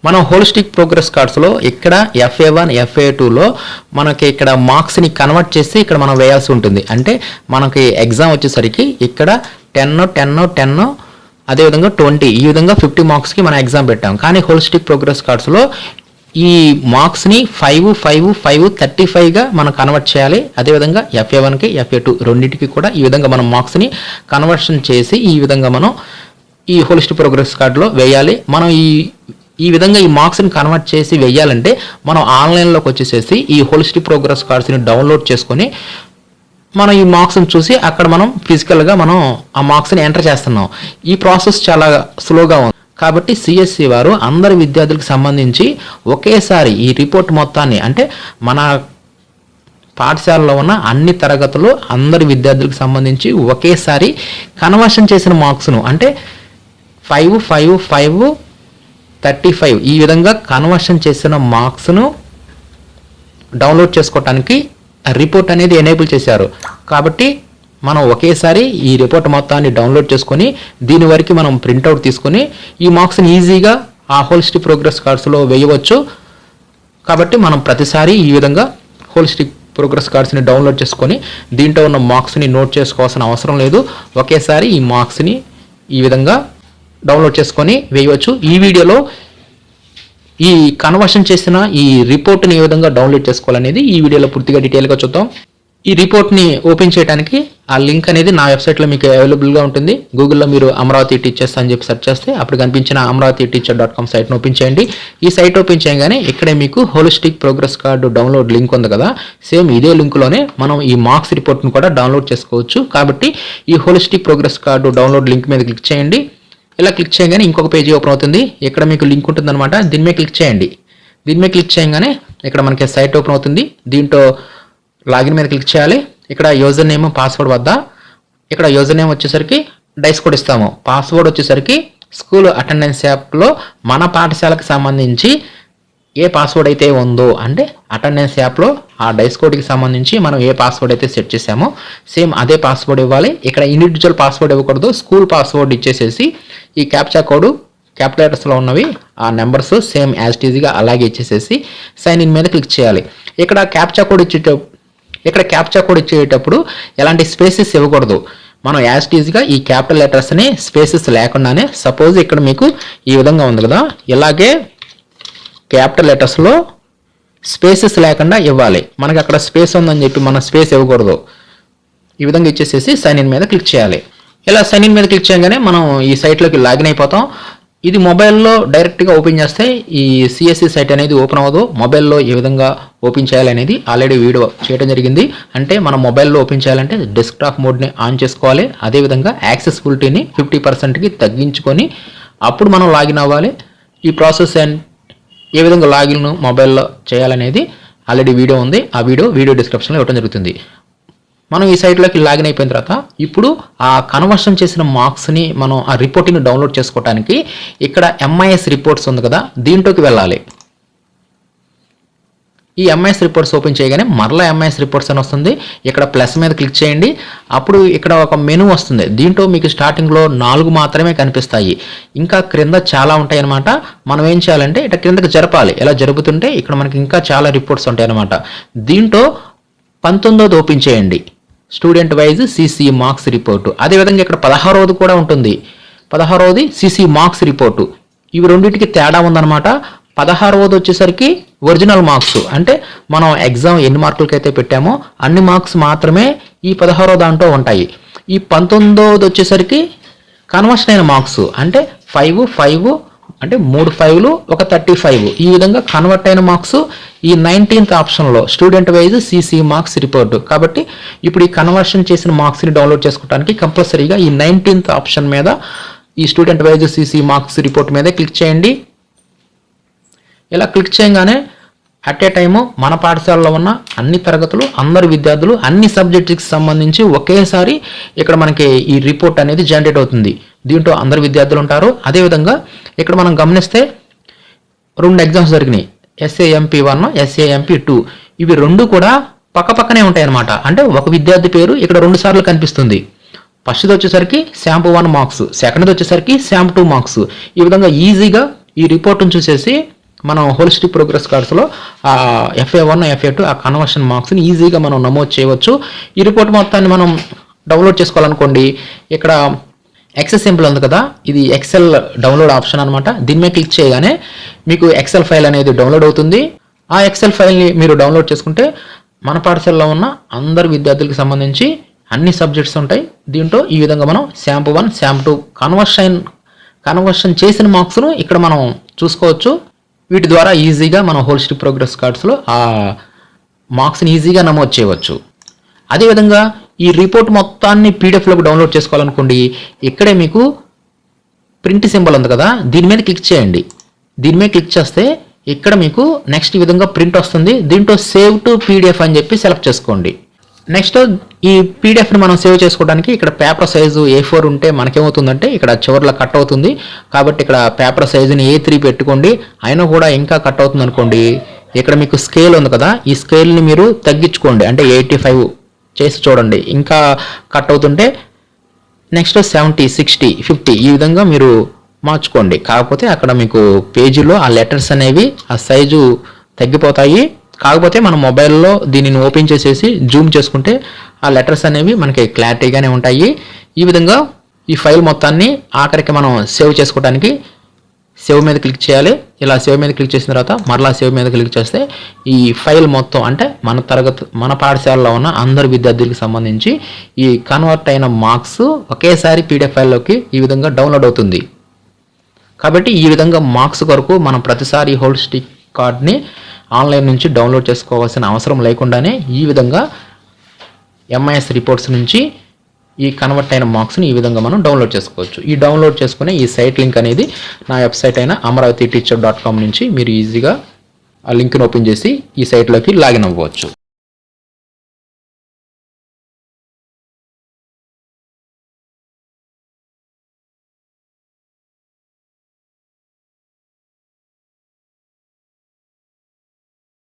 మనం holistic progress కార్డ్స్లో ఇక్కడ FA1 FA2లో మనకి ఇక్కడ మార్క్స్ని కన్వర్ట్ చేసి ఇక్కడ మనం వేయాల్సి ఉంటుంది. అంటే మనకి ఎగ్జామ్ వచ్చేసరికి ఇక్కడ 10 అదేవిధంగా 20 ఈ విధంగా 50 మార్క్స్కి మనం ఎగ్జామ్ పెట్టాం. కానీ హోలిస్టిక్ ప్రోగ్రెస్ కార్డ్స్లో ఈ మార్క్స్ని 5 35గా మనం కన్వర్ట్ చేయాలి. అదేవిధంగా FA1కి FA2 రెండింటికి కూడా ఈ విధంగా మనం మార్క్స్ని కన్వర్షన్ చేసి ఈ విధంగా మనం ఈ హోలిస్టిక్ ప్రోగ్రెస్ కార్డులో వేయాలి. మనం ఈ విధంగా ఈ మార్క్స్ని కన్వర్ట్ చేసి వేయాలంటే మనం ఆన్లైన్లోకి వచ్చేసేసి ఈ హోలిస్టిక్ ప్రోగ్రెస్ కార్డ్స్ని డౌన్లోడ్ చేసుకొని మనం ఈ మార్క్స్ని చూసి అక్కడ మనం ఫిజికల్గా మనం ఆ మార్క్స్ని ఎంటర్ చేస్తున్నాం. ఈ ప్రాసెస్ చాలా స్లోగా ఉంది. కాబట్టి CSE వారు అందరి విద్యార్థులకు సంబంధించి ఒకేసారి ఈ రిపోర్ట్ మొత్తాన్ని అంటే మన పాఠశాలలో ఉన్న అన్ని తరగతులు అందరి విద్యార్థులకు సంబంధించి ఒకేసారి కన్వర్షన్ చేసిన మార్క్స్ను అంటే 5 35 ఈ విధంగా కన్వర్షన్ చేసిన మార్క్స్ను డౌన్లోడ్ చేసుకోవటానికి రిపోర్ట్ అనేది ఎనేబుల్ చేశారు. కాబట్టి మనం ఒకేసారి ఈ రిపోర్ట్ మొత్తాన్ని డౌన్లోడ్ చేసుకొని దీని వరకు మనం ప్రింట్అవుట్ తీసుకొని ఈ మార్క్స్ని ఈజీగా ఆ హోలిస్టిక్ ప్రోగ్రెస్ కార్డ్స్లో వేయవచ్చు. కాబట్టి మనం ప్రతిసారి ఈ విధంగా హోలిస్టిక్ ప్రోగ్రెస్ కార్డ్స్ని డౌన్లోడ్ చేసుకొని దీంట్లో ఉన్న మార్క్స్ని నోట్ చేసుకోవాల్సిన అవసరం లేదు. ఒకేసారి ఈ మార్క్స్ని ఈ విధంగా డౌన్లోడ్ చేసుకొని వేయవచ్చు. ఈ వీడియోలో ఈ కన్వర్షన్ చేసిన ఈ రిపోర్ట్ని ఏ విధంగా డౌన్లోడ్ చేసుకోవాలనేది ఈ వీడియోలో పూర్తిగా డీటెయిల్గా చూద్దాం. ఈ రిపోర్ట్ని ఓపెన్ చేయడానికి ఆ లింక్ అనేది నా వెబ్సైట్లో మీకు అవైలబుల్గా ఉంటుంది. గూగుల్లో మీరు అమరావతి టీచర్స్ అని చెప్పి సెర్చ్ చేస్తే అప్పుడు కనిపించిన amravatiteacher.com సైట్ను ఓపెన్ చేయండి. ఈ సైట్ ఓపెన్ చేయగానే ఇక్కడే మీకు holistic progress card download link ఉంది కదా, సేమ్ ఇదే లింక్లోనే మనం ఈ మార్క్స్ రిపోర్ట్ను కూడా డౌన్లోడ్ చేసుకోవచ్చు. కాబట్టి ఈ holistic progress card download link మీద క్లిక్ చేయండి. ఇలా క్లిక్ చేయగానే ఇంకొక పేజీ ఓపెన్ అవుతుంది. ఇక్కడ మీకు లింక్ ఉంటుందన్నమాట. దీని మీద క్లిక్ చేయండి. దీని మీద క్లిక్ చేయగానే ఇక్కడ మనకి సైట్ ఓపెన్ అవుతుంది. దీంట్లో లాగిన్ మీద క్లిక్ చేయాలి. ఇక్కడ యూజర్ నేమ్ పాస్వర్డ్ వద్ద ఇక్కడ యూజర్ నేమ్ వచ్చేసరికి డైస్ కోడ్ ఇస్తాము. పాస్వర్డ్ వచ్చేసరికి స్కూల్ అటెండెన్స్ యాప్లో మన పాఠశాలకు సంబంధించి ఏ పాస్వర్డ్ అయితే ఉందో అంటే అటెండెన్స్ యాప్లో ఆ డైస్ కోడ్కి సంబంధించి మనం ఏ పాస్వర్డ్ అయితే సెట్ చేసామో సేమ్ అదే పాస్వర్డ్ ఇవ్వాలి. ఇక్కడ ఇండివిజువల్ పాస్వర్డ్ ఇవ్వకూడదు. స్కూల్ పాస్వర్డ్ ఇచ్చేసేసి ఈ క్యాప్చా కోడ్ క్యాపిటల్ లెటర్స్లో ఉన్నవి ఆ నెంబర్స్ సేమ్ యాజ్ ఇట్ ఈజ్గా అలాగే ఇచ్చేసేసి సైన్ ఇన్ మీద క్లిక్ చేయాలి. ఇక్కడ క్యాప్చా కోడ్ ఇచ్చేటప్పుడు ఎలాంటి స్పేసెస్ ఇవ్వకూడదు. మనం యాజ్ ఇట్ ఈజ్గా ఈ క్యాపిటల్ లెటర్స్ని స్పేసెస్ లేకుండానే సపోజ్ ఇక్కడ మీకు ఈ విధంగా ఉంది కదా, ఇలాగే క్యాపిటల్ లెటర్స్లో స్పేసెస్ లేకుండా ఇవ్వాలి. మనకి అక్కడ స్పేస్ ఉందని చెప్పి మనం స్పేస్ ఇవ్వకూడదు. ఈ విధంగా ఇచ్చేసేసి సైన్ ఇన్ మీద క్లిక్ చేయాలి. ఇలా సైన్ ఇన్ మీద క్లిక్ చేయగానే మనం ఈ సైట్లోకి లాగిన్ అయిపోతాం. ఇది మొబైల్లో డైరెక్ట్గా ఓపెన్ చేస్తే ఈ CSE సైట్ అనేది ఓపెన్ అవ్వదు. మొబైల్లో ఏ విధంగా ఓపెన్ చేయాలనేది ఆల్రెడీ వీడియో చేయడం జరిగింది. అంటే మనం మొబైల్లో ఓపెన్ చేయాలంటే డెస్క్టాప్ మోడ్ని ఆన్ చేసుకోవాలి. అదేవిధంగా యాక్సెసిబిలిటీని 50%కి తగ్గించుకొని అప్పుడు మనం లాగిన్ అవ్వాలి. ఈ ప్రాసెస్ ఏ విధంగా లాగిన్ మొబైల్లో చేయాలనేది ఆల్రెడీ వీడియో ఉంది. ఆ వీడియో డిస్క్రిప్షన్లో ఇవ్వడం జరుగుతుంది. మనం ఈ సైట్లోకి లాగిన్ అయిపోయిన తర్వాత ఇప్పుడు ఆ కన్వర్షన్ చేసిన మార్క్స్ని మనం ఆ రిపోర్ట్ని డౌన్లోడ్ చేసుకోవడానికి ఇక్కడ MIS రిపోర్ట్స్ ఉంది కదా, దీంట్లోకి వెళ్ళాలి. ఈ MIS రిపోర్ట్స్ ఓపెన్ చేయగానే మరలా MIS రిపోర్ట్స్ అని వస్తుంది. ఇక్కడ ప్లస్ మీద క్లిక్ చేయండి. అప్పుడు ఇక్కడ ఒక మెనూ వస్తుంది. దీంట్లో మీకు స్టార్టింగ్లో 4 మాత్రమే కనిపిస్తాయి. ఇంకా క్రింద చాలా ఉంటాయి అన్నమాట. మనం ఏం చేయాలంటే ఇట్లా క్రిందకి జరపాలి. ఇలా జరుపుతుంటే ఇక్కడ మనకి ఇంకా చాలా రిపోర్ట్స్ ఉంటాయి అన్నమాట. దీంట్లో 19వ ఓపెన్ చేయండి. Student wise CCE marks report. అదేవిధంగా ఇక్కడ 16వది కూడా ఉంటుంది. 16వది CCE మార్క్స్ రిపోర్టు. ఇవి రెండింటికి తేడా ఉందన్నమాట. 16వది వచ్చేసరికి ఒరిజినల్ మార్క్స్ అంటే మనం ఎగ్జామ్ ఎన్ని మార్కులకి అయితే పెట్టామో అన్ని మార్క్స్ మాత్రమే ఈ 16వ దాంట్లో ఉంటాయి. ఈ 19వది వచ్చేసరికి కన్వర్షన్ అయిన మార్క్స్ అంటే 5 అంటే 3 5లు ఒక 35 ఈ విధంగా కన్వర్ట్ అయిన మార్క్స్ ఈ 19th ఆప్షన్లో student wise CCE marks report. కాబట్టి ఇప్పుడు ఈ కన్వర్షన్ చేసిన మార్క్స్ని డౌన్లోడ్ చేసుకోవడానికి కంపల్సరీగా ఈ 19th ఆప్షన్ మీద ఈ student wise CCE marks report మీద క్లిక్ చేయండి. ఇలా క్లిక్ చేయగానే అట్ ఏ టైము మన పాఠశాలలో ఉన్న అన్ని తరగతులు అందరు విద్యార్థులు అన్ని సబ్జెక్ట్స్కి సంబంధించి ఒకేసారి ఇక్కడ మనకి ఈ రిపోర్ట్ అనేది జనరేట్ అవుతుంది. దీంట్లో అందరు విద్యార్థులు ఉంటారు. అదేవిధంగా ఇక్కడ మనం గమనిస్తే 2 ఎగ్జామ్స్ జరిగినాయి. SAMP1 SAMP2 ఇవి 2 కూడా పక్కపక్కనే ఉంటాయి అన్నమాట. అంటే ఒక విద్యార్థి పేరు ఇక్కడ 2 సార్లు కనిపిస్తుంది. ఫస్ట్ది వచ్చేసరికి SAMP1 మార్క్స్, సెకండ్ది వచ్చేసరికి SAMP2 మార్క్స్. ఈ విధంగా ఈజీగా ఈ రిపోర్ట్ను చూసేసి మనం హోలిస్టిక్ ప్రోగ్రెస్ కార్డ్స్లో FA1 FA2 ఆ కన్వర్షన్ మార్క్స్ని ఈజీగా మనం నమోదు చేయవచ్చు. ఈ రిపోర్ట్ మొత్తాన్ని మనం డౌన్లోడ్ చేసుకోవాలనుకోండి, ఇక్కడ ఎక్సెస్ సింపుల్ ఉంది కదా, ఇది ఎక్సెల్ డౌన్లోడ్ ఆప్షన్ అనమాట. దీని మీద క్లిక్ చేయగానే మీకు ఎక్సెల్ ఫైల్ అనేది డౌన్లోడ్ అవుతుంది. ఆ ఎక్సెల్ ఫైల్ని మీరు డౌన్లోడ్ చేసుకుంటే మన పాఠశాలలో ఉన్న అందరు విద్యార్థులకు సంబంధించి అన్ని సబ్జెక్ట్స్ ఉంటాయి. దీంట్లో ఈ విధంగా మనం శాంప్ 1 శాంప్ 2 కన్వర్షన్ చేసిన మార్క్స్ను ఇక్కడ మనం చూసుకోవచ్చు. వీటి ద్వారా ఈజీగా మనం హోలిస్టిక్ ప్రోగ్రెస్ కార్డ్స్లో ఆ మార్క్స్ని ఈజీగా నమోదు చేయవచ్చు. అదేవిధంగా ఈ రిపోర్ట్ మొత్తాన్ని పీడిఎఫ్లోకి డౌన్లోడ్ చేసుకోవాలనుకోండి, ఇక్కడే మీకు ప్రింట్ సింబల్ ఉంది కదా, దీని మీద క్లిక్ చేయండి. దీని మీద క్లిక్ చేస్తే ఇక్కడ మీకు నెక్స్ట్ ఈ విధంగా ప్రింట్ వస్తుంది. దీంట్లో సేవ్ టు పీడిఎఫ్ అని చెప్పి సెలెక్ట్ చేసుకోండి. నెక్స్ట్ ఈ పీడిఎఫ్ని మనం సేవ్ చేసుకోవడానికి ఇక్కడ పేపర్ సైజు A4 ఉంటే మనకేమవుతుందంటే ఇక్కడ చివరిలో కట్ అవుతుంది. కాబట్టి ఇక్కడ పేపర్ సైజుని A3 పెట్టుకోండి. అయినా కూడా ఇంకా కట్ అవుతుంది అనుకోండి, ఇక్కడ మీకు స్కేల్ ఉంది కదా, ఈ స్కేల్ని మీరు తగ్గించుకోండి. అంటే 85 చేసి చూడండి. ఇంకా కట్ అవుతుంటే నెక్స్ట్ 70, 60, 50 ఈ విధంగా మీరు మార్చుకోండి. కాకపోతే అక్కడ మీకు పేజీలో ఆ లెటర్స్ అనేవి ఆ సైజు తగ్గిపోతాయి. కాకపోతే మన మొబైల్లో దీనిని ఓపెన్ చేసేసి జూమ్ చేసుకుంటే ఆ లెటర్స్ అనేవి మనకి క్లారిటీగానే ఉంటాయి. ఈ విధంగా ఈ ఫైల్ మొత్తాన్ని ఆఖరికి మనం సేవ్ చేసుకోవడానికి సేవ్ మీద క్లిక్ చేయాలి. ఇలా సేవ్ మీద క్లిక్ చేసిన తర్వాత మరలా సేవ్ మీద క్లిక్ చేస్తే ఈ ఫైల్ మొత్తం అంటే మన పాఠశాలలో ఉన్న అందరు విద్యార్థులకు సంబంధించి ఈ కన్వర్ట్ అయిన మార్క్స్ ఒకేసారి PDF ఫైల్లోకి ఈ విధంగా డౌన్లోడ్ అవుతుంది. కాబట్టి ఈ విధంగా మార్క్స్ కొరకు మనం ప్రతిసారి హోలిస్టిక్ కార్డ్ని ఆన్లైన్ నుంచి డౌన్లోడ్ చేసుకోవాల్సిన అవసరం లేకుండానే ఈ విధంగా MIS రిపోర్ట్స్ నుంచి ఈ కన్వర్ట్ అయిన మార్క్స్ని ఈ విధంగా మనం డౌన్లోడ్ చేసుకోవచ్చు. ఈ డౌన్లోడ్ చేసుకునే ఈ సైట్ లింక్ అనేది నా వెబ్సైట్ అయిన amravati teacher.com నుంచి మీరు ఈజీగా ఆ లింక్ని ఓపెన్ చేసి ఈ సైట్లోకి లాగిన్ అవ్వచ్చు.